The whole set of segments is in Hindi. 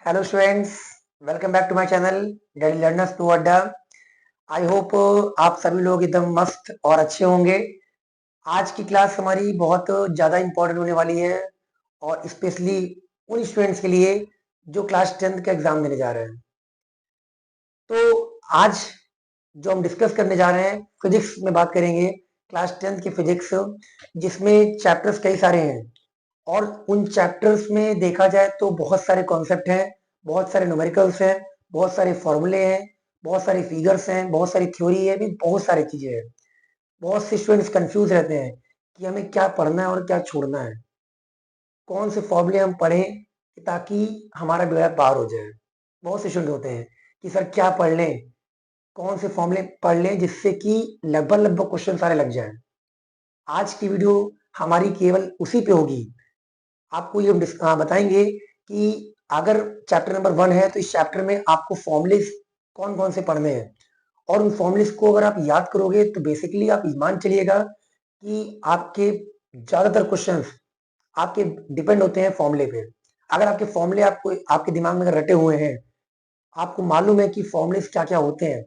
Hello students, welcome back to my channel daily learners to Adda. I hope आप सभी लोग एकदम मस्त और अच्छे होंगे। आज की क्लास हमारी बहुत ज़्यादा इम्पोर्टेंट होने वाली है और स्पेशली उन स्टूडेंट्स के लिए जो क्लास 10th का एग्जाम देने जा रहे हैं। तो आज जो हम डिस्कस करने जा रहे हैं फिजिक्स में बात करेंगे, क्लास 10th की फिजिक्स, जिसमें चैप्टर्स कई सारे हैं और उन चैप्टर्स में देखा जाए तो बहुत सारे कॉन्सेप्ट हैं, बहुत सारे न्यूमेरिकल्स हैं, बहुत सारे फॉर्मूले हैं, बहुत सारे फिगर्स हैं, बहुत सारी थ्योरी है, भी बहुत सारी चीजें हैं। बहुत से स्टूडेंट्स कंफ्यूज रहते हैं कि हमें क्या पढ़ना है और क्या छोड़ना है, कौन से फॉर्मूले हम पढ़ें ताकि हमारा बेड़ा पार हो जाए। बहुत से स्टूडेंट होते हैं कि सर क्या पढ़ लें, कौन से फॉर्मूले पढ़ लें जिससे कि लगभग लगभग क्वेश्चन सारे लग जाएं। आज की वीडियो हमारी केवल उसी पे होगी। आपको ये हम बताएंगे कि अगर चैप्टर नंबर 1 है तो इस चैप्टर में आपको फॉर्मुलेस कौन कौन से पढ़ने हैं और उन फॉर्मुलेस को अगर आप याद करोगे तो बेसिकली आप मान चलिएगा कि आपके ज्यादातर क्वेश्चंस आपके डिपेंड होते हैं फॉर्मूले पे। अगर आपके फॉर्मूले आपको आपके दिमाग में अगर रटे हुए हैं, आपको मालूम है कि फॉर्मुलेस क्या क्या होते हैं,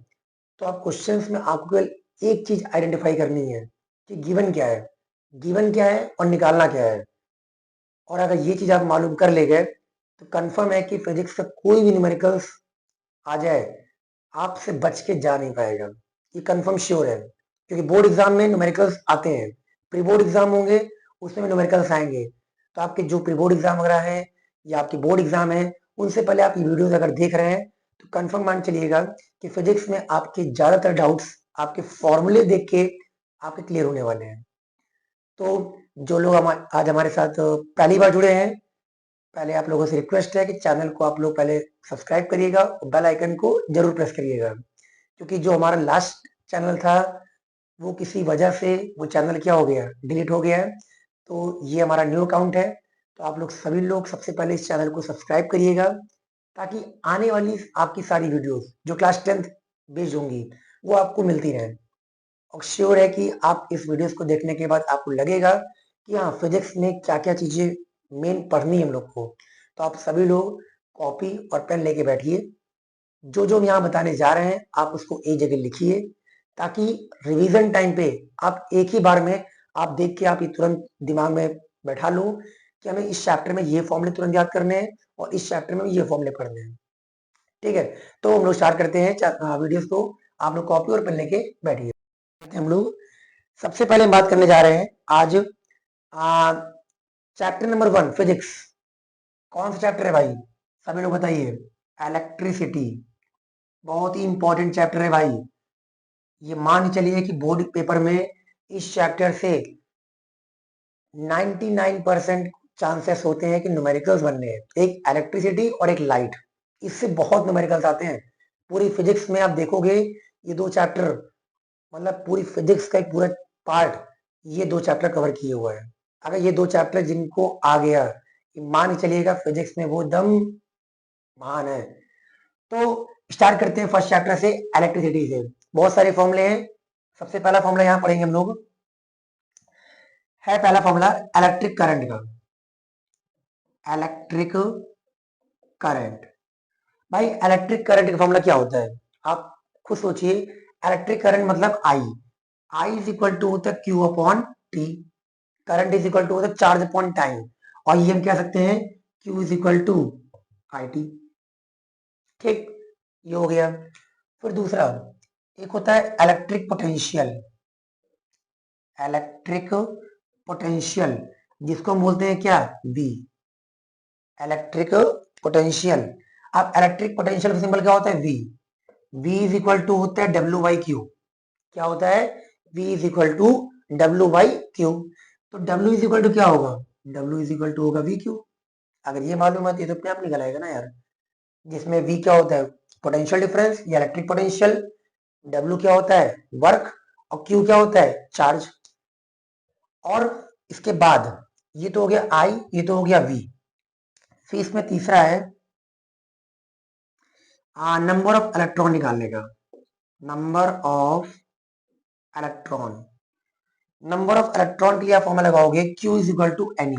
तो आप क्वेश्चंस में आपको केवल एक चीज आइडेंटिफाई करनी है कि गिवन क्या है, गिवन क्या है और निकालना क्या है। और अगर ये चीज आप मालूम कर ले गए तो कंफर्म है कि फिजिक्स का कोई भी न्यूमेरिकल्स आ जाए आपसे बच के जा नहीं पाएगा। ये कंफर्म श्योर है, क्योंकि बोर्ड एग्जाम में न्यूमेरिकल्स आते हैं, प्री बोर्ड एग्जाम होंगे उसमें न्यूमेरिकल्स आएंगे। तो आपके जो प्री बोर्ड एग्जाम वगैरह है या आपके बोर्ड एग्जाम है, उनसे पहले आप ये वीडियोस अगर देख रहे हैं तो कंफर्म मान चलिएगा कि फिजिक्स में आपके ज्यादातर डाउट्स आपके फॉर्मूले देख के आपके क्लियर होने वाले हैं। तो जो लोग आज हमारे साथ पहली बार जुड़े हैं, पहले आप लोगों से रिक्वेस्ट है कि चैनल को आप लोग पहले सब्सक्राइब करिएगा और बेल आइकन को जरूर प्रेस करिएगा, क्योंकि जो हमारा लास्ट चैनल था वो किसी वजह से वो चैनल क्या हो गया, डिलीट हो गया है। तो ये हमारा न्यू अकाउंट है, तो आप लोग सभी लोग सबसे पहले इस चैनल को सब्सक्राइब करिएगा ताकि आने वाली आपकी सारी वीडियोस जो क्लास 10th बेस्ड होंगी वो आपको मिलती रहें। और श्योर है कि आप इस वीडियोस को देखने के बाद आपको लगेगा कि हाँ, फिजिक्स में क्या क्या चीजें मेन पढ़नी है हम लोग को। तो आप सभी लोग कॉपी और पेन लेके बैठिए, जो जो हम यहाँ बताने जा रहे हैं आप उसको एक जगह लिखिए, ताकि रिवीजन टाइम पे आप एक ही बार में आप देख के आप ये तुरंत दिमाग में बैठा लो कि हमें इस चैप्टर में ये फॉर्मूले तुरंत याद करने हैं और इस चैप्टर में ये फॉर्मूले पढ़ने हैं। ठीक है, तो हम लोग स्टार्ट करते हैं वीडियोस को। आप लोग कॉपी और पेन लेके बैठिए। हम लोग सबसे पहले हम बात करने जा रहे हैं आज चैप्टर नंबर 1 फिजिक्स। कौन सा चैप्टर है भाई, सभी लोग बताइए। इलेक्ट्रिसिटी। बहुत ही इंपॉर्टेंट चैप्टर है भाई। ये मान के चलिए कि बोर्ड पेपर में इस चैप्टर से 99% चांसेस होते हैं कि न्यूमेरिकल्स बनने हैं, एक इलेक्ट्रिसिटी और एक लाइट। इससे बहुत न्यूमेरिकल्स आते हैं। पूरी फिजिक्स में आप देखोगे ये दो चैप्टर, मतलब पूरी फिजिक्स का एक पूरा पार्ट ये दो चैप्टर कवर किए हुआ है। अगर ये दो चैप्टर जिनको आ गया, मान के चलिएगा फिजिक्स में वो दम महान है। तो स्टार्ट करते हैं फर्स्ट चैप्टर से, इलेक्ट्रिसिटी से। बहुत सारे फॉर्मूले हैं। सबसे पहला फॉर्मूला यहाँ पढ़ेंगे हम लोग, है पहला फॉर्मूला इलेक्ट्रिक करंट का। इलेक्ट्रिक करंट, भाई इलेक्ट्रिक करंट का फॉर्मूला क्या होता है आप खुद सोचिए। इलेक्ट्रिक करंट मतलब I, I is equal to होता है Q upon T. Current is equal to होता है चार्ज अपॉन टाइम, और ये हम कह सकते हैं Q is equal to I T. ठीक, ये हो गया। फिर दूसरा एक होता है इलेक्ट्रिक पोटेंशियल। इलेक्ट्रिक पोटेंशियल जिसको हम बोलते हैं क्या, वी। इलेक्ट्रिक पोटेंशियल, अब इलेक्ट्रिक पोटेंशियल का सिंबल क्या होता है, V. V is equal to होता है डब्ल्यू बाई क्यू। क्या होता है, V is equal to W by Q. तो डब्ल्यू इज इक्वल टू क्या होगा, डब्ल्यू इज इक्वल टू होगा वी क्यू। अगर ये मालूम है तो ये तो अपने आप निकल आएगा ना यार। जिसमें वी क्या होता है, पोटेंशियल डिफरेंस या इलेक्ट्रिक पोटेंशियल, डब्ल्यू क्या होता है, वर्क, और क्यू क्या होता है, चार्ज। और इसके बाद ये तो हो गया आई, ये तो हो गया वी। फिर इसमें तीसरा है नंबर ऑफ इलेक्ट्रॉन निकालने का। Number of electron, number of electron के लिए आप फॉर्मूला लगाओगे Q is equal to N E.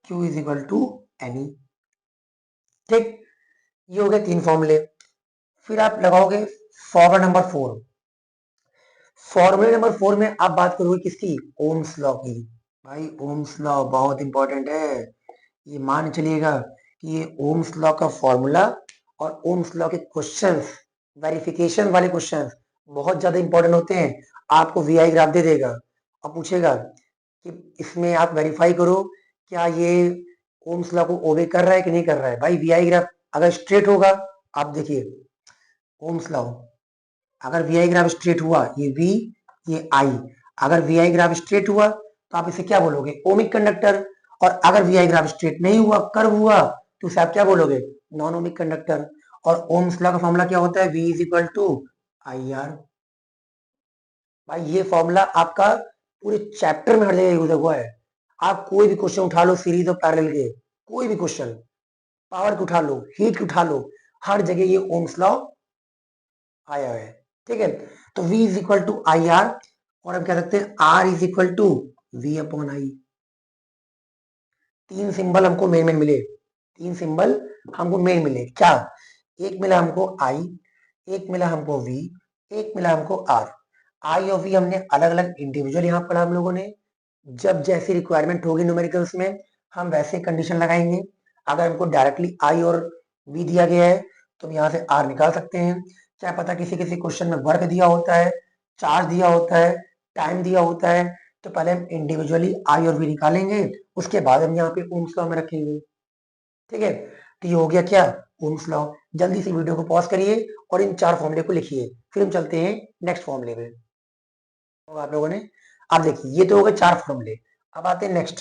Q is equal to N E. ठीक, ये हो गए 3 फॉर्मूले। फिर आप लगाओगे फॉर्मूला नंबर 4। फॉर्मूले नंबर 4 में आप बात करोगे किसकी? ओम्स लॉ की। भाई ओम्स लॉ बहुत इंपॉर्टेंट है, ये मान चलिएगा कि ये ओम्स लॉ का फॉर्मूला और ओम्स लॉ के क्वेश्चंस, वेरिफिकेशन वाले क्वेश्चंस बहुत ज्यादा इंपॉर्टेंट होते हैं। आपको वीआई ग्राफ दे देगा और पूछेगा कि इसमें आप वेरीफाई करो क्या ये ओम्स लॉ को ओबे कर रहा है कि नहीं कर रहा है। भाई वीआई ग्राफ अगर स्ट्रेट होगा, आप देखिए ओम्स लॉ, अगर वीआई ग्राफ स्ट्रेट हुआ, ये वी ये आई, अगर वीआई ग्राफ स्ट्रेट हुआ तो आप इसे क्या बोलोगे? Ohmic conductor. और अगर वीआई ग्राफ स्ट्रेट नहीं हुआ, कर्व हुआ, तो उसे आप क्या बोलोगे? Non ohmic conductor. और ओम्स लॉ का फॉर्मूला क्या होता है? V is equal to I R. भाई ये फॉर्मूला आपका पूरे चैप्टर में हर जगह यूज हुआ है। आप कोई भी क्वेश्चन उठा लो सीरीज और पैरेलल के, कोई भी क्वेश्चन, पावर के उठा लो, हीट के उठा लो, हर जगह ये ओम्स लॉ आया है। ठीक है, तो v is equal to I R, और हम कह सकते हैं r is equal to v upon I. तीन सिंबल हमको मेन में मिले, तीन सिंबल हमको मेन मिले। क्या? एक मिला हमको i, एक मिला हमको v, एक मिला हमको r। i और v हमने अलग अलग इंडिविजुअल यहाँ पढ़ा हम लोगों ने। जब जैसी रिक्वायरमेंट होगी न्यूमेरिकल्स में, हम वैसे कंडीशन लगाएंगे। अगर हमको डायरेक्टली i और v दिया गया है तो हम यहाँ से r निकाल सकते हैं। क्या पता किसी किसी क्वेश्चन में वर्क दिया होता है, चार्ज दिया होता है, टाइम दिया होता है, तो पहले हम इंडिविजुअली i और v निकालेंगे, उसके बाद हम यहाँ पे ओम्स लॉ में रखेंगे। ठीक है, तो ये हो गया क्या? Ohm's law. जल्दी से वीडियो को पॉज करिए और इन 4 फॉर्मूले को लिखिए, फिर हम चलते हैं नेक्स्ट फॉर्मूले में। तो आप लोगों ने, आप देखिए ये तो हो गए 4 फॉर्मूले। अब आते हैं नेक्स्ट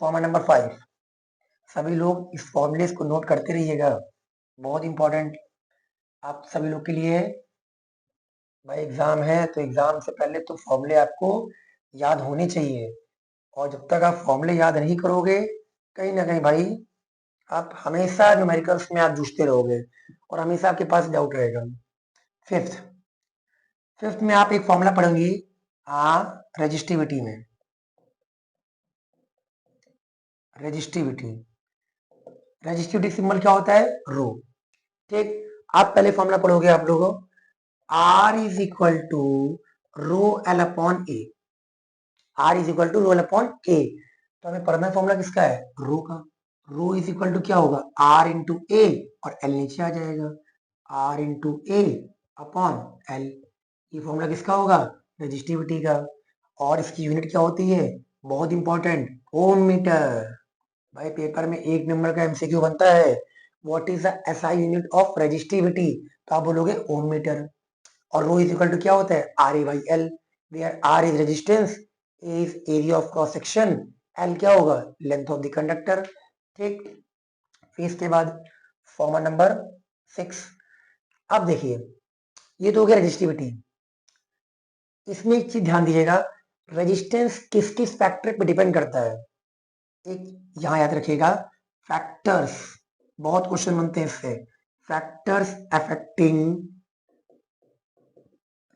फॉर्मूला नंबर 5। सभी लोग इस फॉर्मूले को नोट करते रहिएगा, बहुत इंपॉर्टेंट आप सभी लोग के लिए है। भाई एग्जाम है तो एग्जाम से पहले तो फॉर्मूले आपको याद होने चाहिए, और जब तक आप फॉर्मूले याद नहीं करोगे, कहीं ना कहीं भाई आप हमेशा न्यूमेरिकल्स में आप जूझते रहोगे और हमेशा आपके पास डाउट रहेगा। फिफ्थ, फिफ्थ में आप एक फॉर्मूला पढ़ेंगे रेजिस्टिविटी में। रेजिस्टिविटी, रेजिस्टिविटी सिंबल क्या होता है? रो। ठीक, आप पहले फॉर्मूला पढ़ोगे आप लोगों, R is equal to rho L upon A. R is equal to rho L upon A, तो हमें पढ़ना फॉर्मूला किसका है? रो का। रो इज इक्वल टू क्या होगा? आर इंटू ए, और एल नीचे आ जाएगा, R into A upon L. ये फॉर्मूला किसका होगा? रेजिस्टिविटी का। और इसकी यूनिट क्या होती है? बहुत इंपॉर्टेंट, ओम मीटर। भाई पेपर में 1 नंबर का एमसीक्यू बनता है, what is the SI unit of resistivity, तो आप बोलोगे ओम मीटर। और रो इज इक्वल टू क्या होता है? R A by L, where R is resistance, A is area of cross section, L क्या होगा? Length of the conductor. ठीक, फिर इसके बाद फॉर्मूला नंबर 6। अब देखिए ये तो हो गया रेजिस्टिविटी। इसमें एक चीज ध्यान दीजिएगा, रेजिस्टेंस किस किस फैक्टर पे डिपेंड करता है। एक यहां याद रखिएगा, फैक्टर्स, बहुत क्वेश्चन बनते हैं इससे। Factors affecting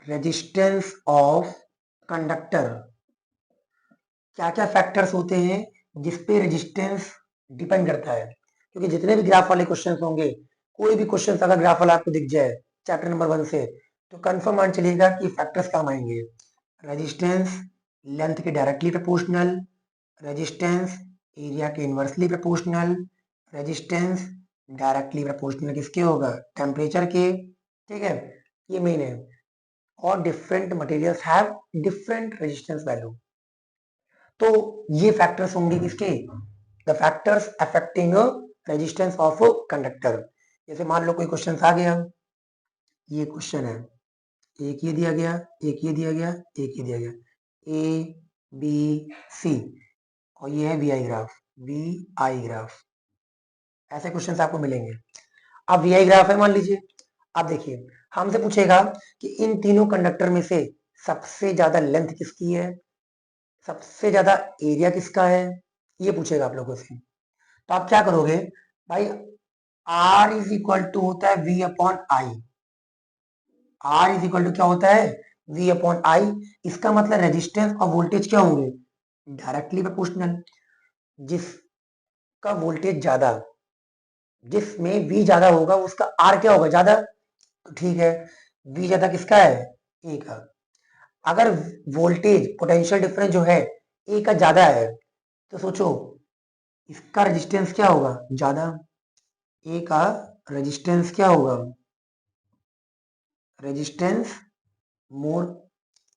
resistance of conductor. क्या क्या फैक्टर्स होते हैं जिसपे रेजिस्टेंस डिपेंड करता है? क्योंकि जितने भी ग्राफ वाले क्वेश्चंस होंगे, कोई भी क्वेश्चन अगर ग्राफ वाला आपको दिख जाए चैप्टर नंबर 1 से, तो कंफर्म मान चलिएगा कि फैक्टर्स काम आएंगे। रेजिस्टेंस लेंथ के डायरेक्टली प्रोपोर्शनल, रेजिस्टेंस एरिया के inversely proportional, resistance directly proportional किसके होगा? टेम्परेचर के। ठीक है, ये मेन है। और different materials have different resistance value. तो ये फैक्टर्स होंगे किसके? The factors affecting resistance of conductor. जैसे मान लो कोई क्वेश्चन आ गया, ये क्वेश्चन है, एक ये दिया गया, एक ये दिया गया, एक ये दिया गया, ए बी सी, और ये है V I graph, V I graph, ऐसे क्वेश्चन आपको मिलेंगे। अब वी आई ग्राफ है मान लीजिए, अब देखिए हमसे पूछेगा कि इन तीनों कंडक्टर में से सबसे ज्यादा लेंथ किसकी है, सबसे ज्यादा एरिया किसका है, ये पूछेगा आप लोगों से। तो आप क्या करोगे भाई, आर इज इक्वल टू होता है V upon I. R is equal to क्या होता है? V upon I. इसका मतलब रेजिस्टेंस और वोल्टेज क्या होंगे? Directly proportional. जिसका वोल्टेज ज्यादा, जिसमें V ज्यादा होगा उसका R क्या होगा, ज्यादा। तो ठीक है, V ज्यादा किसका है, A का। अगर वोल्टेज पोटेंशियल डिफरेंस जो है A का ज्यादा है, तो सोचो इसका रेजिस्टेंस क्या होगा, ज्यादा। A का रेजिस्टेंस क्या होगा, रेजिस्टेंस मोर।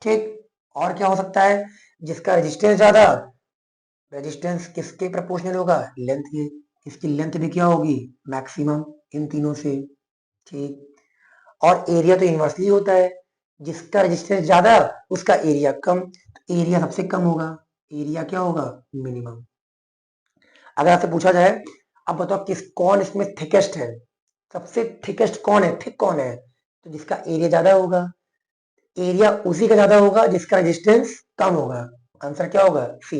ठीक। और क्या हो सकता है, जिसका रेजिस्टेंस ज्यादा, रेजिस्टेंस किसके प्रोपोर्शनल होगा, लेंथ के। इसकी लेंथ भी क्या होगी, मैक्सिमम, इन तीनों से। ठीक। और एरिया तो इनवर्सली होता है, जिसका रेजिस्टेंस ज्यादा उसका एरिया कम, तो एरिया सबसे कम होगा, एरिया क्या होगा, मिनिमम। अगर आपसे पूछा जाए अब बताओ किस कौन इसमें थिकेस्ट है, सबसे थिकेस्ट कौन है, थिक कौन है, तो जिसका एरिया ज्यादा होगा, एरिया उसी का ज्यादा होगा जिसका रेजिस्टेंस कम होगा। आंसर क्या होगा, सी।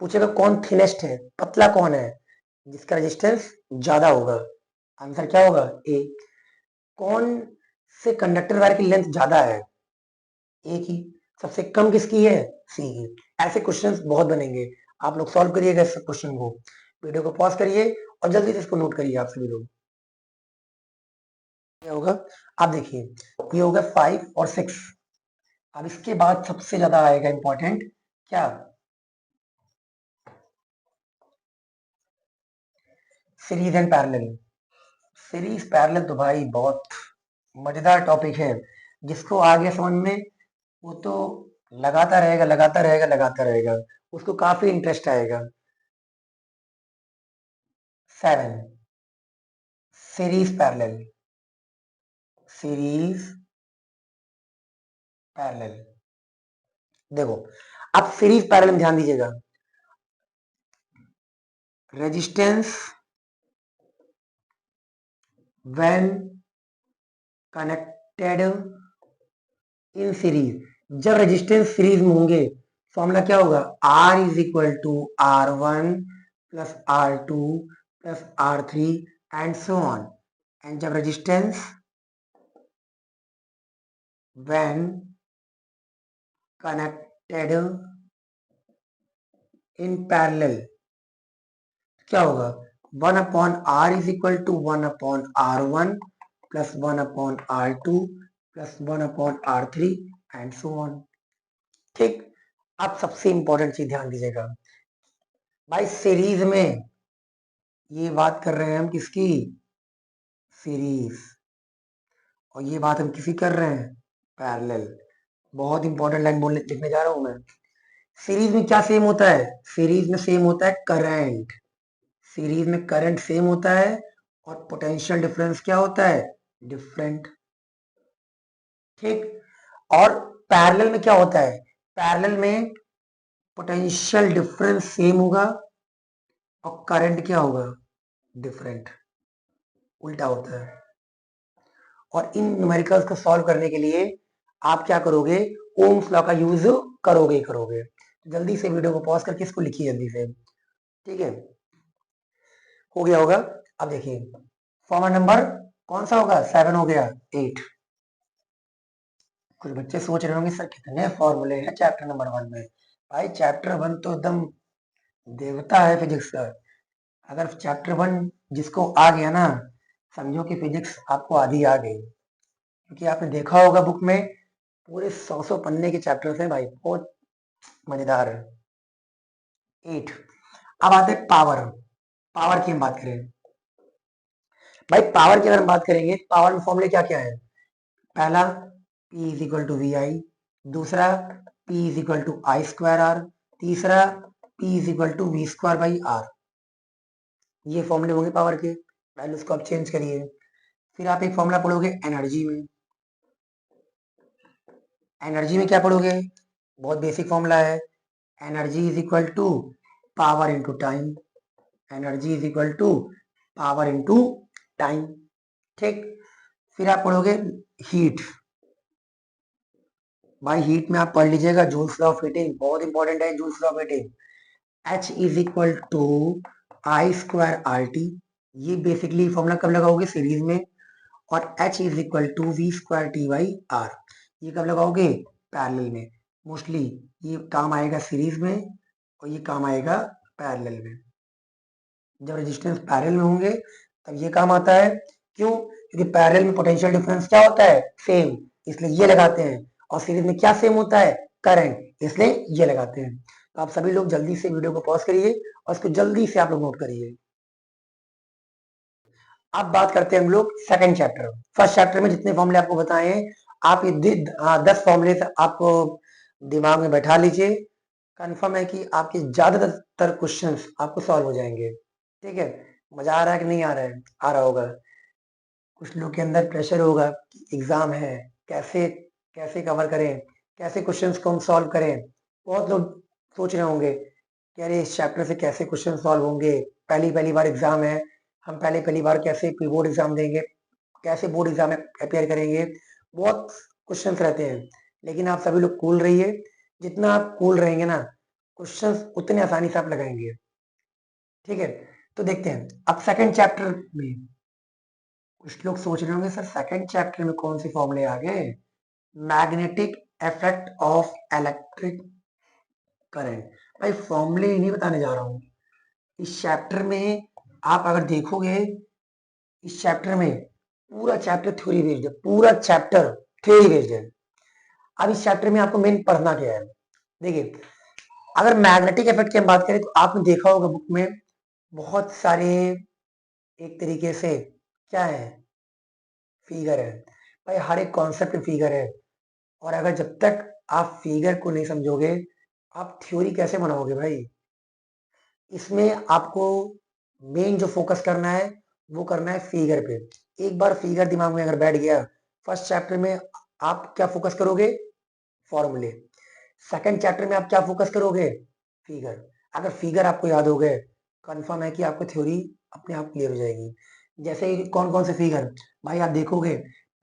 पूछेगा कौन थिनेस्ट है, पतला कौन है, जिसका रेजिस्टेंस ज्यादा होगा। आंसर क्या होगा, ए। कौन से कंडक्टर वायर की लेंथ ज्यादा है, ए की। सबसे कम किसकी है, सी की। ऐसे क्वेश्चंस बहुत बनेंगे, आप लोग सॉल्व करिएगा इस क्वेश्चन को। वीडियो को पॉज करिए और जल्दी से इसको नोट करिए आप सभी लोग। क्या होगा, आप देखिए, ये होगा 5 और 6। अब इसके बाद सबसे ज्यादा आएगा इंपॉर्टेंट, क्या, series and parallel. Series parallel तो भाई बहुत मजेदार टॉपिक है, जिसको आगे समझ में वो तो लगाता रहेगा लगाता रहेगा लगाता रहेगा, उसको काफी इंटरेस्ट आएगा। 7, सीरीज पैरेलल, सीरीज पैरेलल। देखो, अब सीरीज पैरेलल में ध्यान दीजिएगा, resistance when connected in series. जब रेजिस्टेंस सीरीज में होंगे, फॉर्मूला क्या होगा, R is equal to R1 plus R2 plus R3 and so on. And जब resistance when connected in parallel क्या होगा, 1/R is equal to 1/R1 plus 1/R2 plus 1/R3 and so on. ठीक। अब सबसे इंपॉर्टेंट चीज ध्यान दीजिएगा, भाई सीरीज में ये बात कर रहे हैं हम किसकी, सीरीज, और ये बात हम किसी कर रहे हैं, पैरेलल। बहुत इंपॉर्टेंट लाइन बोलने लिखने जा रहा हूं मैं। सीरीज में क्या सेम होता है, सीरीज में सेम होता है करंट, सीरीज में करंट सेम होता है, और पोटेंशियल डिफरेंस क्या होता है, डिफरेंट। ठीक। और पैरेलल में क्या होता है, पैरेलल में पोटेंशियल डिफरेंस सेम होगा और करंट क्या होगा, डिफरेंट, उल्टा होता है। और इन न्यूमेरिकल्स को सॉल्व करने के लिए आप क्या करोगे, ओम्स लॉ का यूज करोगे ही करोगे। जल्दी से वीडियो को पॉज करके इसको लिखिए जल्दी से। ठीक है, हो गया होगा। अब देखिए, फॉर्मूला नंबर कौन सा होगा, 7 हो गया, 8। कुछ बच्चे सोच रहे होंगे सर कितने फॉर्मूले हैं चैप्टर नंबर 1 में। भाई चैप्टर 1 तो एकदम देवता है फिजिक्स का। अगर चैप्टर 1 जिसको आ गया ना, समझो कि फिजिक्स आपको आधी आ गई, क्योंकि आपने देखा होगा बुक में पूरे 100 पन्ने के चैप्टर्स हैं भाई, बहुत मजेदार है। 8। अब आते हैं पावर, पावर की हम बात करें। भाई पावर की अगर हम बात करेंगे, पावर में फॉर्मूले क्या क्या है, पहला P is equal to V I, दूसरा P is equal to I square R, तीसरा P is equal to V square by R. ये फॉर्मूले होंगे पावर के, वैल्यूज को आप चेंज करिए। फिर आप एक फॉर्मूला पढ़ोगे एनर्जी में, एनर्जी में क्या पढ़ोगे, बहुत बेसिक फॉर्मूला है, energy is equal to power into time, energy is equal to power into time. ठीक। फिर आप पढ़ोगे हीट, भाई हीट में आप पढ़ लीजिएगा जूल्स लॉ ऑफ हीटिंग, बहुत इंपॉर्टेंट है Joule's law of heating. H is equal to I square R T, ये बेसिकली फॉर्मूला कब लगाओगे, सीरीज में। और H is equal to V square T by R, ये कब लगाओगे, पैरेलल में। मोस्टली ये काम आएगा सीरीज में और ये काम आएगा पैरेलल में। जब रेजिस्टेंस पैरेलल में होंगे तब ये काम आता है। क्यों? क्योंकि पैरेलल में पोटेंशियल डिफरेंस क्या होता है? सेम, इसलिए ये लगाते हैं। और सीरीज में क्या सेम होता है? करंट, इसलिए ये लगाते हैं। तो आप सभी लोग जल्दी से वीडियो को पॉज करिए और इसको जल्दी से आप लोग नोट करिए। अब बात करते हैं हम लोग सेकंड चैप्टर। फर्स्ट चैप्टर में जितने फॉर्मूले आपको बताए हैं, आप ये 10 फॉर्मूले आपको दिमाग में बैठा लीजिए। कंफर्म है कि आपके ज्यादातर क्वेश्चंस आपको सॉल्व हो जाएंगे। ठीक है? मजा आ रहा है कि नहीं आ रहा है? आ रहा होगा। कुछ लोग के अंदर प्रेशर होगा कि एग्जाम है, कैसे कैसे कवर करें, कैसे क्वेश्चंस को हम सॉल्व करें। बहुत लोग सोच रहे होंगे कि अरे इस चैप्टर से कैसे क्वेश्चन सॉल्व होंगे, पहली पहली बार एग्जाम है, हम पहले पहली बार कैसे प्री बोर्ड एग्जाम देंगे, कैसे बोर्ड एग्जाम में अपेयर करेंगे। बहुत क्वेश्चंस रहते हैं, लेकिन आप सभी लोग कूल रहिए। जितना आप कूल रहेंगे ना, क्वेश्चंस उतने आसानी से आप लगाएंगे। ठीक है? तो देखते हैं अब सेकंड चैप्टर में। कुछ लोग सोच रहे होंगे सर सेकंड चैप्टर में कौन से फॉर्मूले आ गए? Magnetic effect of electric current. भाई फॉर्मूले ही नहीं बताने जा रहा हूं इस चैप्टर में। आप अगर देखोगे इस चैप्टर में, पूरा चैप्टर थ्योरी बेस्ड है, पूरा चैप्टर थ्योरी बेस्ड है। अब इस चैप्टर में आपको मेन पढ़ना क्या है? देखिए, अगर मैग्नेटिक इफेक्ट की हम बात करें तो आपने देखा होगा बुक में बहुत सारे एक तरीके से क्या है, फिगर है। भाई हर एक कॉन्सेप्ट फिगर है, और अगर जब तक आप फिगर को नहीं समझोगे, आप थ्योरी कैसे बनाओगे भाई? इसमें आपको मेन जो फोकस करना है वो करना है फिगर पे। एक बार फिगर दिमाग में अगर बैठ गया, फर्स्ट चैप्टर में आप क्या फोकस करोगे? फॉर्मूले। सेकंड चैप्टर में आप क्या फोकस करोगे? फिगर। अगर फिगर आपको याद हो गए, कंफर्म है कि आपको थ्योरी अपने आप क्लियर हो जाएगी। जैसे कौन कौन से फिगर? भाई आप देखोगे,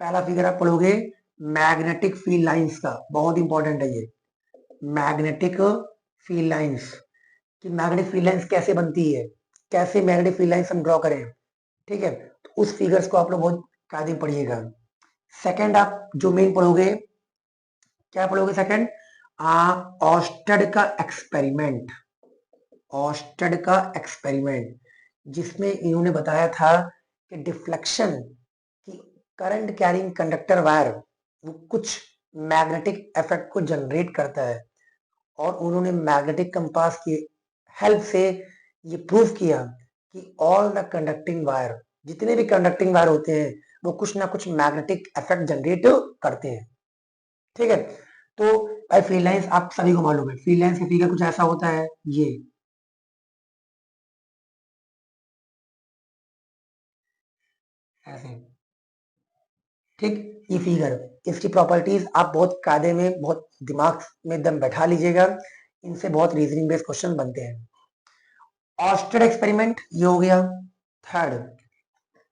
पहला फिगर आप पढ़ोगे मैग्नेटिक फील्ड लाइंस का, बहुत इंपॉर्टेंट है ये। मैग्नेटिक फील्ड लाइंस, कि मैग्नेटिक फील्ड लाइंस कैसे बनती है, कैसे मैग्नेटिक फील्ड लाइंस हम ड्रॉ करें। ठीक है? तो उस फिगर्स को आप लोग बहुत कायदे पढ़िएगा। सेकंड आप जो मेन पढ़ोगे, क्या पढ़ोगे सेकंड? ऑस्टेड का एक्सपेरिमेंट। ऑस्टेड का एक्सपेरिमेंट, जिसमें इन्होंने बताया था कि डिफ्लेक्शन, कि करंट कैरिंग कंडक्टर वायर वो कुछ मैग्नेटिक इफेक्ट को जनरेट करता है। और उन्होंने मैग्नेटिक कंपास की हेल्प से ये प्रूव किया कि ऑल द कंडक्टिंग वायर, जितने भी कंडक्टिंग वायर होते हैं, वो कुछ ना कुछ मैग्नेटिक इफेक्ट जनरेट करते हैं। ठीक है? तो भाई फील्ड लाइंस आप सभी को मालूम है, फील्ड लाइंस की फिगर कुछ ऐसा होता है, ये ऐसे। ठीक? ये फिगर, इसकी प्रॉपर्टीज आप बहुत कायदे में, बहुत दिमाग में एकदम बैठा लीजिएगा। इनसे बहुत रीजनिंग बेस्ड क्वेश्चन बनते हैं। ऑस्टेड एक्सपेरिमेंट ये हो गया। थर्ड,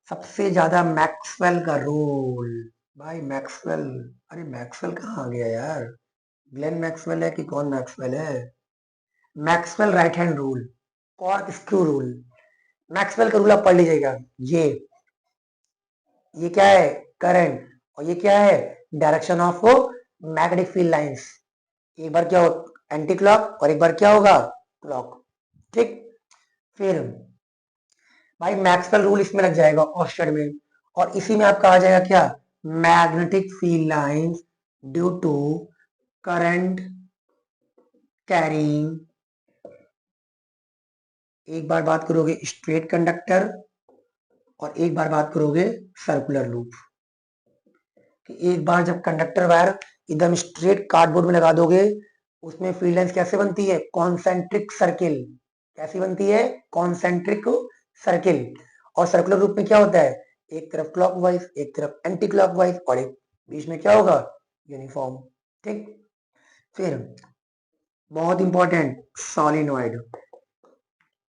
सबसे ज्यादा मैक्सवेल का रूल। भाई मैक्सवेल, अरे मैक्सवेल कहाँ आ गया यार? ग्लेन मैक्सवेल है कि कौन मैक्सवेल है? Maxwell right hand rule, cork screw rule. Maxwell का रूल आप पढ़ लीजिएगा। ये क्या है? करंट। और ये क्या है? Direction of magnetic field lines. एक बार क्या हो, एंटी क्लॉक, और एक बार क्या होगा? क्लॉक। ठीक? फिर भाई मैक्सवेल रूल इसमें लग जाएगा ऑस्टेड में, और इसी में आपका आ जाएगा क्या? Magnetic field lines due to current carrying. एक बार बात करोगे स्ट्रेट कंडक्टर, और एक बार बात करोगे सर्कुलर लूप। कि एक बार जब कंडक्टर वायर एकदम स्ट्रेट कार्डबोर्ड में लगा दोगे, उसमें फील्ड लाइंस कैसे बनती है? Concentric circle. कैसी बनती है? Concentric circle. और सर्कुलर रूप में क्या होता है? एक तरफ क्लॉकवाइज, एक तरफ एंटी क्लॉकवाइज, और एक बीच में क्या होगा? यूनिफॉर्म। ठीक? फिर बहुत इंपॉर्टेंट, सॉलिनॉइड।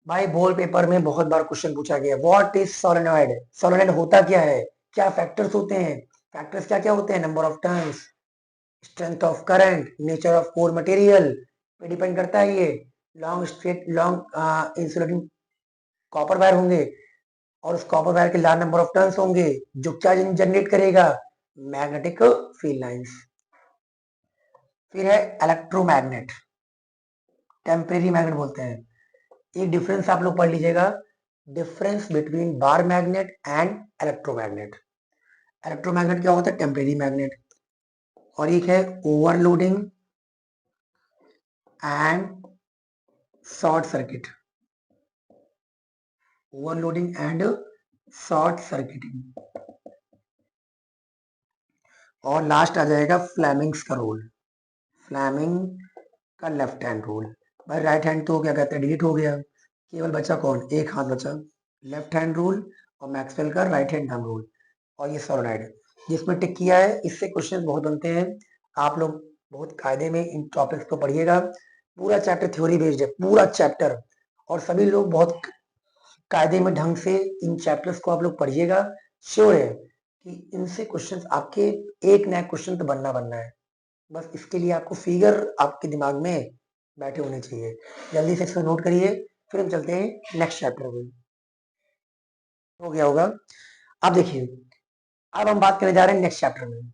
भाई बोल पेपर में बहुत बार क्वेश्चन पूछा गया, व्हाट इज सोलेनॉइड? सोलेनॉइड होता क्या है? क्या फैक्टर्स होते हैं? फैक्टर्स क्या क्या होते हैं? Number of turns, strength of current, nature of core material पे डिपेंड करता है ये। Long straight long insulating copper wire होंगे, और उस कॉपर वायर के लार्ज नंबर ऑफ टर्न्स होंगे, जो क्या जनरेट करेगा? Magnetic field lines. फिर है इलेक्ट्रोमैग्नेट, टेम्परेरी मैग्नेट बोलते हैं। एक डिफरेंस आप लोग पढ़ लीजिएगा, difference between bar magnet and electromagnet. Electromagnet क्या होता है? Temporary magnet. और एक है overloading and short circuit. Overloading and short circuiting. और लास्ट आ जाएगा फ्लेमिंग्स का रूल। फ्लेमिंग का लेफ्ट हैंड रूल। भाई राइट हैंड तो क्या कहते हैं, डिलीट हो गया, केवल बचा कौन? एक हाथ बचा, लेफ्ट हैंड रूल और मैक्सवेल का राइट हैंड थंब रूल। और ये सोलेनॉइड जिसमें टिक किया है, इससे क्वेश्चन बहुत बनते हैं। आप लोग बहुत कायदे में इन टॉपिक्स को पढ़िएगा। पूरा चैप्टर थ्योरी बेस्ड है, पूरा चैप्टर। और सभी लोग बहुत कायदे में ढंग से इन चैप्टर्स को आप लोग पढ़िएगा। श्योर है कि इनसे क्वेश्चंस आपके एक नया क्वेश्चन तो बनना बनना है। बस इसके लिए आपको फिगर आपके दिमाग में बैठे होने चाहिए। जल्दी से इसको नोट करिए, फिर हम चलते हैं नेक्स्ट चैप्टर में। हो गया होगा। अब देखिए, अब हम बात करने जा रहे हैं नेक्स्ट चैप्टर में।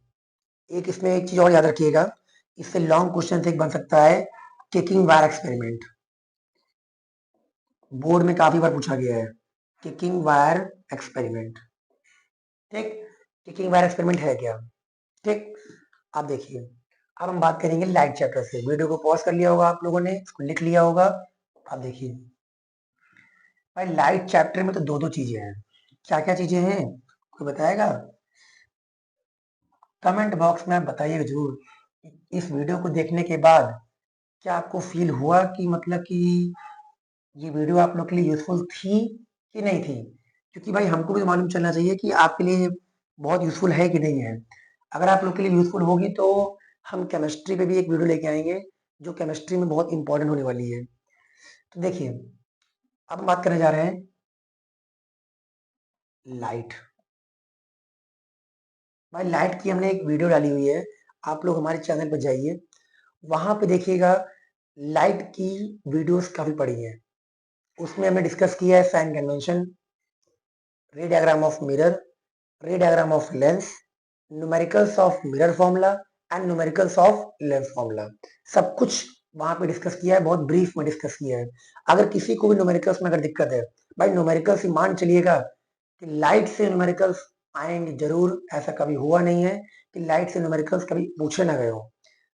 एक इसमें एक चीज और याद रखिएगा, इससे लॉन्ग क्वेश्चन एक बन सकता है, किकिंग वायर एक्सपेरिमेंट। बोर्ड में काफी बार पूछा गया है, किकिंग वायर एक्सपेरिमेंट। ठीक, किकिंग वायर एक्सपेरिमेंट है क्या? ठीक, आप देखिए, अब हम बात करेंगे लाइट चैप्टर से। वीडियो को पॉज कर लिया होगा आप लोगों ने, इसको लिख लिया होगा। आप देखिए भाई, लाइट चैप्टर में तो दो दो चीजें हैं। क्या क्या चीजें हैं, कोई बताएगा? कमेंट बॉक्स में आप बताइएगा जरूर। इस वीडियो को देखने के बाद क्या आपको फील हुआ कि मतलब कि ये वीडियो आप लोग के लिए यूजफुल थी कि नहीं थी? क्योंकि भाई हमको भी तो मालूम चलना चाहिए कि आपके लिए बहुत यूजफुल है कि नहीं है। अगर आप लोग के लिए यूजफुल होगी तो हम केमिस्ट्री पे भी एक वीडियो लेके आएंगे, जो केमिस्ट्री में बहुत इंपॉर्टेंट होने वाली है। तो देखिए, अब हम बात करने जा रहे हैं लाइट। भाई लाइट की हमने एक वीडियो डाली हुई है, आप लोग हमारे चैनल पर जाइए, वहां पे देखिएगा। लाइट की वीडियोस काफी पड़ी हैं, उसमें हमने डिस्कस किया है sign convention, ray diagram of mirror, ray diagram of lens, numericals of mirror formula and numericals of lens formula. सब कुछ वहां पे डिस्कस किया है, बहुत ब्रीफ में डिस्कस किया है। अगर किसी को भी न्यूमेरिकल्स में अगर दिक्कत है, भाई न्यूमेरिकल्स ही मान चलिएगा कि लाइट से न्यूमेरिकल्स आएंगे जरूर। ऐसा कभी हुआ नहीं है कि लाइट से न्यूमेरिकल्स कभी पूछे ना गए हो।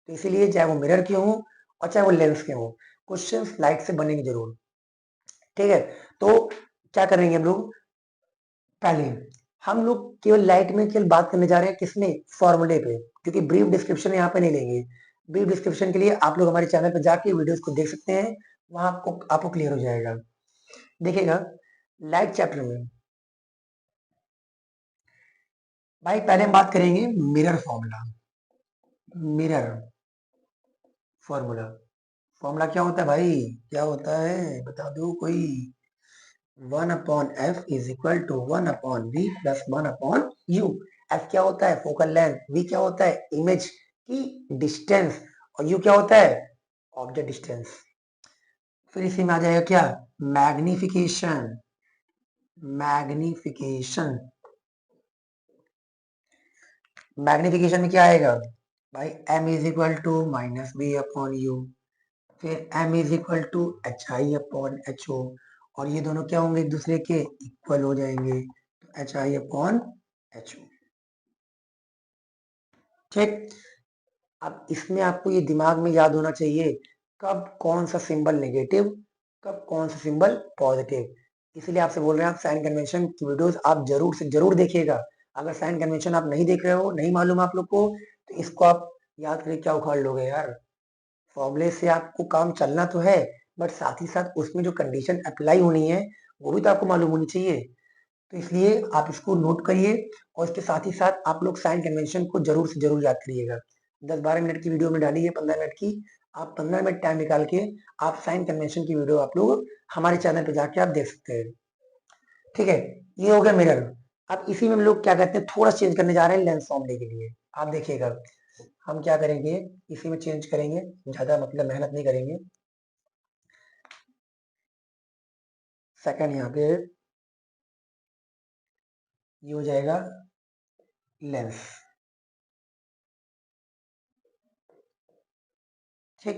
तो इसीलिए चाहे वो मिरर के हों और चाहे वो लेंस के हों, क्वेश्चंस लाइट से बनेंगे जरूर। ठीक है, तो क्या करेंगे हम लोग? पहले हम लोग केवल लाइट में केवल बात करने जा रहे हैं, किसमें? फॉर्मूले पे। क्योंकि ब्रीफ डिस्क्रिप्शन यहाँ पे नहीं लेंगे। ब्रीफ डिस्क्रिप्शन के लिए आप लोग हमारे चैनल पर जाके वीडियोस को देख सकते हैं, वहां आपको क्लियर हो जाएगा। देखिएगा लाइट चैप्टर में भाई पहले हम बात करेंगे mirror formula. Mirror formula, formula क्या होता है भाई? क्या होता है बता दो कोई? 1/f is equal to 1/v plus 1/u। F क्या होता है? Focal length. वी क्या होता है? इमेज की डिस्टेंस। और यू क्या होता है? Object distance. फिर इसी में आ जाएगा क्या? मैग्निफिकेशन। मैग्निफिकेशन, मैग्निफिकेशन में क्या आएगा भाई? m is equal to minus B upon U. फिर m is equal to H I upon H O. और ये दोनों क्या होंगे? एक दूसरे के इक्वल हो जाएंगे, तो H I upon H O. ठीक, अब इसमें आपको ये दिमाग में याद होना चाहिए, कब कौन सा सिंबल नेगेटिव, कब कौन सा सिंबल पॉजिटिव। इसलिए आपसे बोल रहे हैं, आप साइन कन्वेंशन की वीडियोस आप जरूर से जरूर देखिएगा। अगर साइन कन्वेंशन आप नहीं देख रहे हो, नहीं मालूम आप लोग को, तो इसको आप याद करके क्या उखाड़ लोगे यार? फॉर्मूले से आपको काम चलना तो है, बट साथ ही साथ उसमें जो कंडीशन अप्लाई होनी है वो भी तो आपको मालूम होनी चाहिए। तो इसलिए आप इसको नोट करिए, और इसके साथ ही साथ आप लोग साइन कन्वेंशन को जरूर से जरूर याद करिएगा। 10-12 मिनट की वीडियो में डाली है, 15 मिनट की। आप 15 मिनट टाइम निकाल के आप साइन कन्वेंशन की वीडियो आप लोग हमारे चैनल पे जाके आप देख सकते हैं। ठीक है, ये हो गया मिरर। अब इसी में हम लोग क्या कहते हैं, थोड़ा चेंज करने जा रहे हैं लेंस फॉर्मूले के लिए। आप देखिएगा, हम क्या करेंगे, इसी में चेंज करेंगे, ज्यादा मतलब मेहनत नहीं करेंगे। सेकंड यहाँ पे ये हो जाएगा लेंस। ठीक,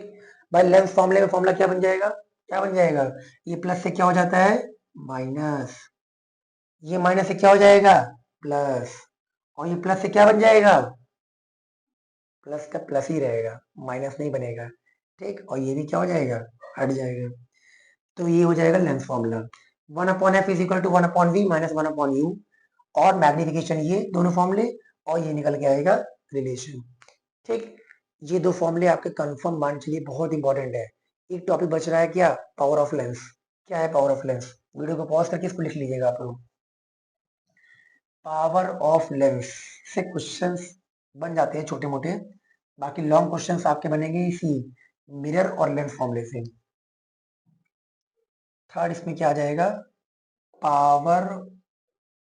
भाई लेंस फॉर्मूले में फॉर्मूला क्या बन जाएगा? क्या बन जाएगा? ये प्लस से क्या हो जाता है? माइनस, ये माइनस से क्या हो जाएगा प्लस, और ये प्लस से क्या बन जाएगा, प्लस का प्लस ही रहेगा, माइनस नहीं बनेगा। ठीक, और ये भी क्या हो जाएगा, हट जाएगा। तो ये हो जाएगा lens formula, 1/f is equal to 1/v minus 1/u, और मैग्निफिकेशन ये दोनों फॉर्मूले, और ये निकल के आएगा रिलेशन। ठीक, ये दो फॉर्मूले आपके कंफर्म मान चलिए बहुत इंपॉर्टेंट है। एक टॉपिक बच रहा है क्या, पावर ऑफ लेंस। क्या है पावर ऑफ लेंस, वीडियो को पॉज करके इसको लिख लीजिएगा आप लोग। पावर ऑफ लेंस से क्वेश्चंस बन जाते हैं छोटे मोटे, बाकी लॉन्ग क्वेश्चंस आपके बनेंगे इसी मिरर और लेंस फॉर्मूले से। थर्ड इसमें क्या आ जाएगा, पावर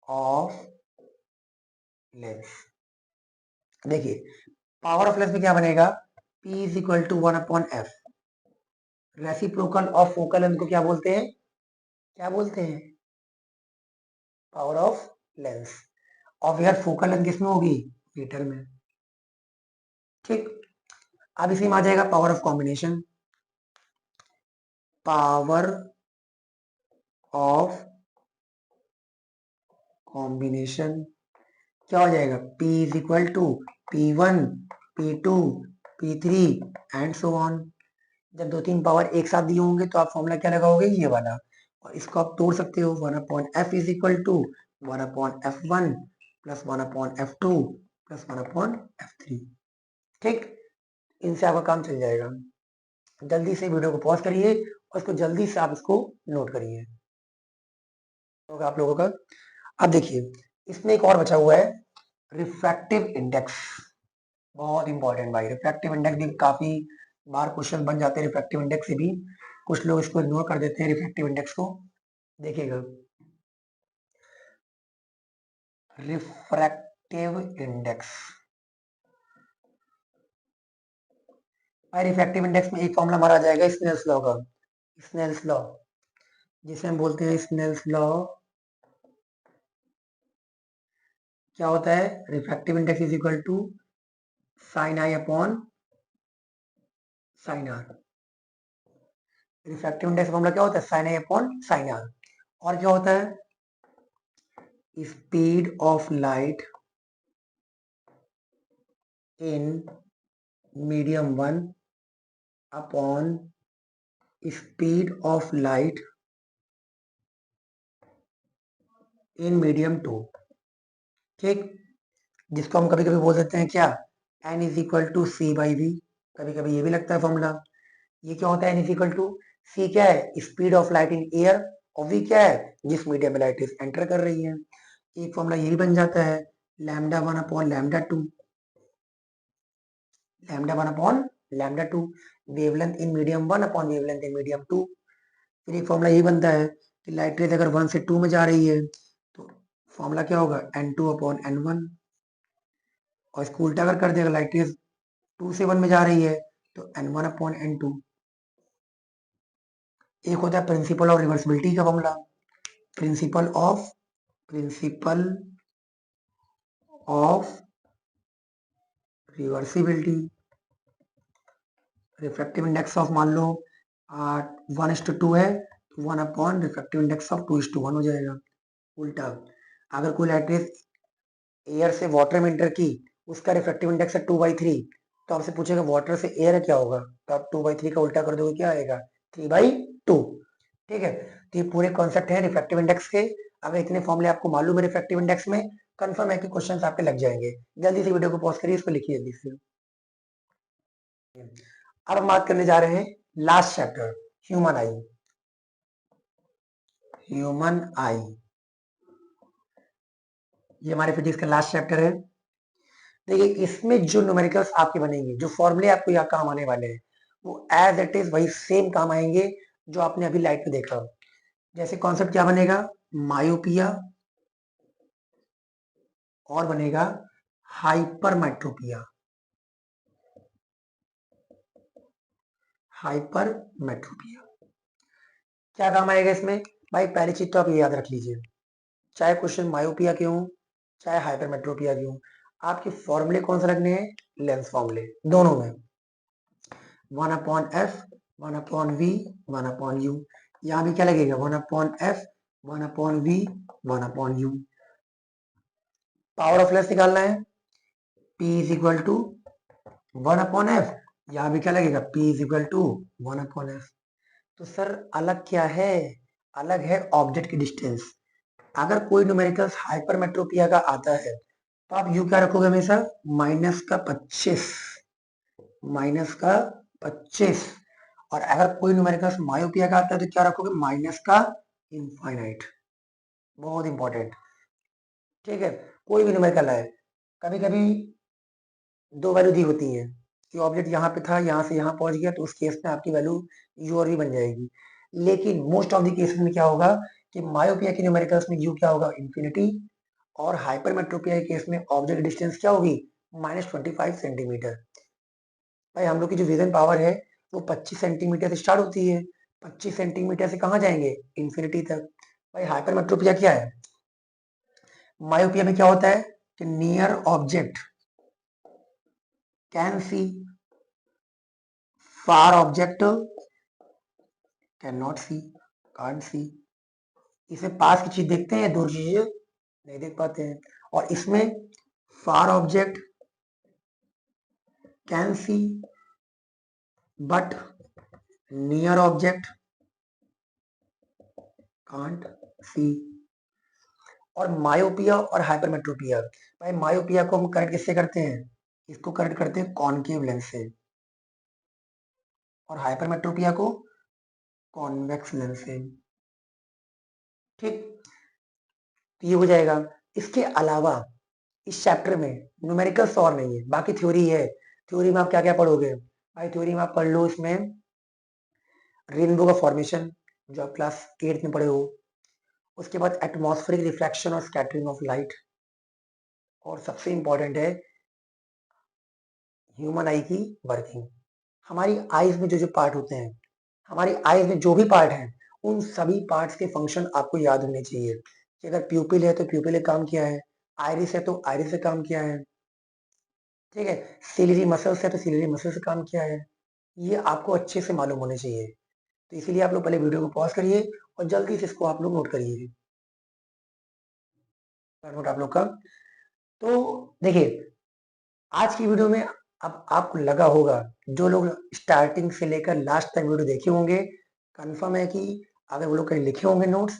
ऑफ लेंस। देखिए पावर ऑफ लेंस में क्या बनेगा, P is equal to 1/f, reciprocal of focal length को क्या बोलते हैं, क्या बोलते हैं, पावर ऑफ लेंस। और यार फोकल लेंथ किसमें होगी, मीटर में। ठीक, अब इसी में आ जाएगा power of combination, power of combination क्या हो जाएगा, P is equal to P1 P2 P3 and so on. जब दो तीन पावर एक साथ दिए होंगे तो आप फॉर्मूला क्या लगाओगे, ये वाला, और इसको आप तोड़ सकते हो, 1/f is equal to 1/f1 plus 1/f2 plus 1/f3। ठीक, इनसे आपका काम चल जाएगा। जल्दी से वीडियो को पॉज करिए और इसको जल्दी से आप इसको नोट करिए, होगा आप लोगों का। अब देखिए इसमें एक और बचा हुआ है, रिफ्रैक्टिव इंडेक्स, बहुत इंपॉर्टेंट भाई। रिफ्रैक्टिव इंडेक्स भी काफी बार क्वेश्चन बन जाते हैं, रिफ्रैक्टिव इंडेक्स से भी कुछ लोग इसको इग्नोर कर देते हैं रिफ्रैक्टिव इंडेक्स को। देखिएगा रिफ्रैक्टिव इंडेक्स, भाई रिफ्रैक्टिव इंडेक्स में एक फॉर्मूला हमारा आ जाएगा स्नेल्स लॉ का, स्नेल्स लॉ, जिसे हम बोलते हैं स्नेल्स लॉ। क्या होता है, refractive index is equal to sine i upon sine r. Refractive index formula क्या होता है, sine i upon sine r. और क्या होता है, speed of light in medium 1 upon speed of light in medium 2। ठीक, जिसको हम कभी कभी बोल देते हैं क्या, n is equal to c by v, कभी कभी ये भी लगता है फॉर्मूला। ये क्या होता है, n इज इक्वल टू सी क्या है, speed of light in air, और वी क्या है, जिस मीडियम में लाइट एंटर कर रही है। एक फॉर्मूला ये भी बन जाता है, λ1 upon λ2, λ1 upon λ2, wavelength in medium 1 upon wavelength in medium 2। फिर एक फॉर्मूला ये बनता है कि लाइट रेज अगर 1 से 2 में जा रही है तो फॉर्मूला क्या होगा, n2 अपॉन n1, और इसको उल्टा अगर कर देगा, लाइट रेज 2 से 1 में जा रही है तो n1 अपॉन n2। एक होता है प्रिंसिपल ऑफ रिवर्सिबिलिटी का formula, principle of reversibility, refractive index of मान लो 1:2 है, 1 अपॉन रिफ्रैक्टिव इंडेक्स ऑफ 2:1 हो जाएगा। उल्टा अगर कोई लाइट रेज एयर से वाटर में इंटर की, उसका रिफ्रैक्टिव इंडेक्स है 2/3, तो आपसे पूछेगा वाटर से एयर क्या होगा, तो आप 2/3 का उल्टा कर दोगे, क्या आएगा 3/2। ठीक है, तो ये पूरे कॉन्सेप्ट है रिफ्रैक्टिव इंडेक्स के। अगर इतने फॉर्मूले आपको मालूम है रिफ्रैक्टिव इंडेक्स में, कंफर्म है कि क्वेश्चंस आपके लग जाएंगे। जल्दी से वीडियो को पॉज करिए, इसको लिखिए जल्दी से। अब हम बात करने जा रहे हैं लास्ट चैप्टर, ह्यूमन आई। ह्यूमन आई, ये हमारे फिजिक्स का लास्ट चैप्टर है। देखिए इसमें जो न्यूमेरिकल्स आपके बनेंगे, जो फॉर्मूले आपको यहाँ काम आने वाले हैं, वो एज इट इज वही सेम काम आएंगे जो आपने अभी लाइट में देखा। जैसे कॉन्सेप्ट क्या बनेगा, मायोपिया, और बनेगा हाइपरमेट्रोपिया। हाइपरमेट्रोपिया क्या काम आएगा इसमें, भाई पहली चीज तो आप ये याद रख लीजिए, चाहे क्वेश्चन मायोपिया के हो चाहे हाइपरमेट्रोपिया के हो, आपके फॉर्मूले कौन से लगने हैं, लेंस फॉर्मूले दोनों में, 1/f 1/v 1/u। यहाँ भी क्या लगेगा, 1/f 1/v 1/u। Power of less निकालना है, P is equal to 1/f। यहां भी क्या लगेगा, P is equal to 1/f। तो सर अलग क्या है, अलग है ऑब्जेक्ट की डिस्टेंस। अगर कोई न्यूमेरिकल्स हाइपरमेट्रोपिया का आता है तो आप यू क्या रखोगे हमेशा, -25, -25। और अगर कोई न्यूमेरिकल्स मायोपिया का आता है तो क्या रखोगे, -∞। बहुत इंपॉर्टेंट, ठीक है। कोई भी न्यूमेरिकल है, कभी कभी दो वैल्यू दी होती है कि ऑब्जेक्ट यहाँ पे था, यहाँ से यहाँ पहुंच गया, तो उस केस में आपकी वैल्यू यू और वी बन जाएगी। लेकिन मोस्ट ऑफ द केसेस में क्या होगा कि मायोपिया के न्यूमेरिकल्स में यू क्या होगा, इन्फिनिटी। और हाइपरमेट्रोपिया के केस में ऑब्जेक्ट डिस्टेंस क्या होगी, -25 सेंटीमीटर। भाई हम लोग की जो विजन पावर है वो 25 सेंटीमीटर से स्टार्ट होती है, 25 सेंटीमीटर से कहाँ जाएंगे, इन्फिनिटी तक। भाई हाइपरमेट्रोपिया क्या है, मायोपिया में क्या होता है कि near object can see, far object can not see, can't see. इसमें पास की चीज देखते हैं, दूर की चीज नहीं देख पाते हैं। और इसमें far object can see but near object can't see. और मायोपिया और हाइपरमेट्रोपिया, भाई मायोपिया को हम करेक्ट किससे करते हैं, इसको करेक्ट करते हैं कॉनकेव लेंस से, और हाइपरमेट्रोपिया को कॉन्वेक्स लेंस से, ठीक। तो ये हो जाएगा। इसके अलावा इस चैप्टर में न्यूमेरिकल्स और नहीं है, बाकी थ्योरी है। थ्योरी में आप क्या क्या पढ़ोगे, भाई थ्योरी में आप पढ़ लो इसमें रेनबो का फॉर्मेशन, जो आप क्लास 8 में पढ़े हो। उसके बाद एटमॉस्फेरिक रिफ्रैक्शन और स्कैटरिंग ऑफ लाइट। और सबसे इंपॉर्टेंट है ह्यूमन आई की वर्किंग। हमारी आईज में जो जो पार्ट होते हैं, हमारी आईज में जो भी पार्ट हैं, उन सभी पार्ट्स के फंक्शन आपको याद होने चाहिए कि अगर प्यूपिल है तो प्यूपिल ने काम किया है, आइरिस है तो आइरिस से काम किया है, ठीक है। सिलियरी मसल्स है तो सिलियरी मसल से काम किया है। ये आपको अच्छे से मालूम होने चाहिए। तो इसीलिए आप लोग पहले वीडियो को पॉज करिए और जल्दी से इसको आप लोग नोट करिए, नोट आप लोग का। तो देखिए आज की वीडियो में अब आपको लगा होगा, जो लोग स्टार्टिंग से लेकर लास्ट तक वीडियो देखे होंगे, कंफर्म है कि अगर वो लोग कहीं लिखे होंगे नोट्स,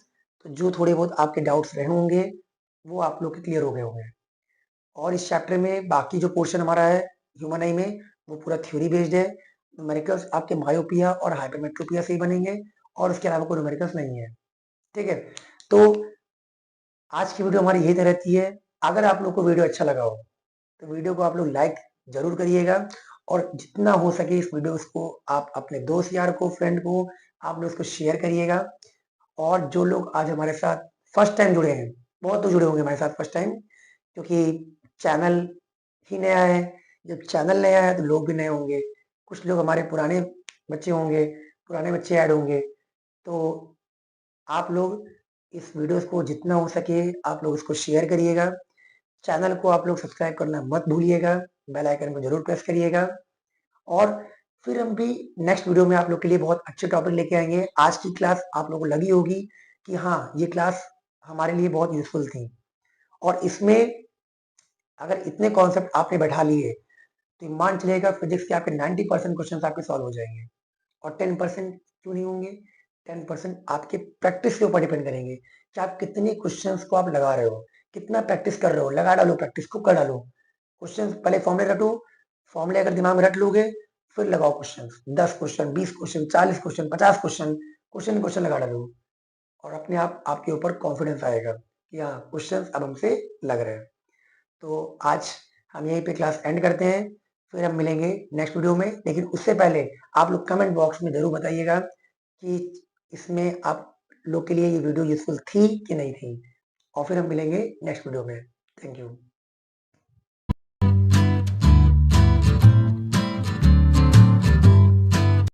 तो जो थोड़े बहुत आपके डाउट्स रहे होंगे वो आप लोग के क्लियर हो गए होंगे। और इस चैप्टर में बाकी जो पोर्शन हमारा है ह्यूमन आई में, वो पूरा थ्योरी बेस्ड है। न्यूमेरिकल्स आपके मायोपिया और हाइपरमेट्रोपिया से ही बनेंगे, और उसके अलावा कोई न्यूमेरिकल्स नहीं है, ठीक है। तो आज की वीडियो हमारी यही तरह रहती है। अगर आप लोग को वीडियो अच्छा लगा हो तो वीडियो को आप लोग लाइक जरूर करिएगा, और जितना हो सके इस वीडियो को आप अपने दोस्त यार को, फ्रेंड को, आप लोग इसको शेयर करिएगा। और जो लोग आज हमारे साथ फर्स्ट टाइम जुड़े हैं, बहुत तो जुड़े होंगे हमारे साथ फर्स्ट टाइम, क्योंकि चैनल ही नया है। जब चैनल नया है तो लोग भी नए होंगे, कुछ लोग हमारे पुराने बच्चे होंगे, पुराने बच्चे ऐड होंगे। तो आप लोग इस वीडियोस को जितना हो सके आप लोग इसको शेयर करिएगा। चैनल को आप लोग सब्सक्राइब करना मत भूलिएगा, बेल आइकन को जरूर प्रेस करिएगा। और फिर हम भी नेक्स्ट वीडियो में आप लोग के लिए बहुत अच्छे टॉपिक लेके आएंगे। आज की क्लास आप लोगों को लगी होगी कि हाँ ये क्लास हमारे लिए बहुत यूजफुल थी, और इसमें अगर इतने कॉन्सेप्ट आपने बैठा लिए तो मान चलिएगा फिजिक्स के आपके 90% क्वेश्चन आपके सॉल्व हो जाएंगे। और 10% क्यों नहीं होंगे, 10% आपके प्रैक्टिस के ऊपर डिपेंड करेंगे कि आप कितने क्वेश्चंस को आप लगा रहे हो, कितना प्रैक्टिस कर रहे हो। लगा डालो, प्रैक्टिस को कर डालो। क्वेश्चन पहले फॉर्मूले रटो, फॉर्मूले अगर दिमाग में रट लोगे फिर लगाओ question, 10 question, 20 question, 40 question, 50 question, question question लगा डालो। और अपने आप आपके ऊपर कॉन्फिडेंस आएगा कि हाँ क्वेश्चन अब हमसे लग रहे हैं। तो आज हम यहीं पे क्लास एंड करते हैं, फिर हम मिलेंगे नेक्स्ट वीडियो में। लेकिन उससे पहले आप लोग कमेंट बॉक्स में जरूर बताइएगा कि इसमें आप लोग के लिए ये वीडियो यूजफुल थी कि नहीं थी, और फिर हम मिलेंगे नेक्स्ट वीडियो में। Thank you.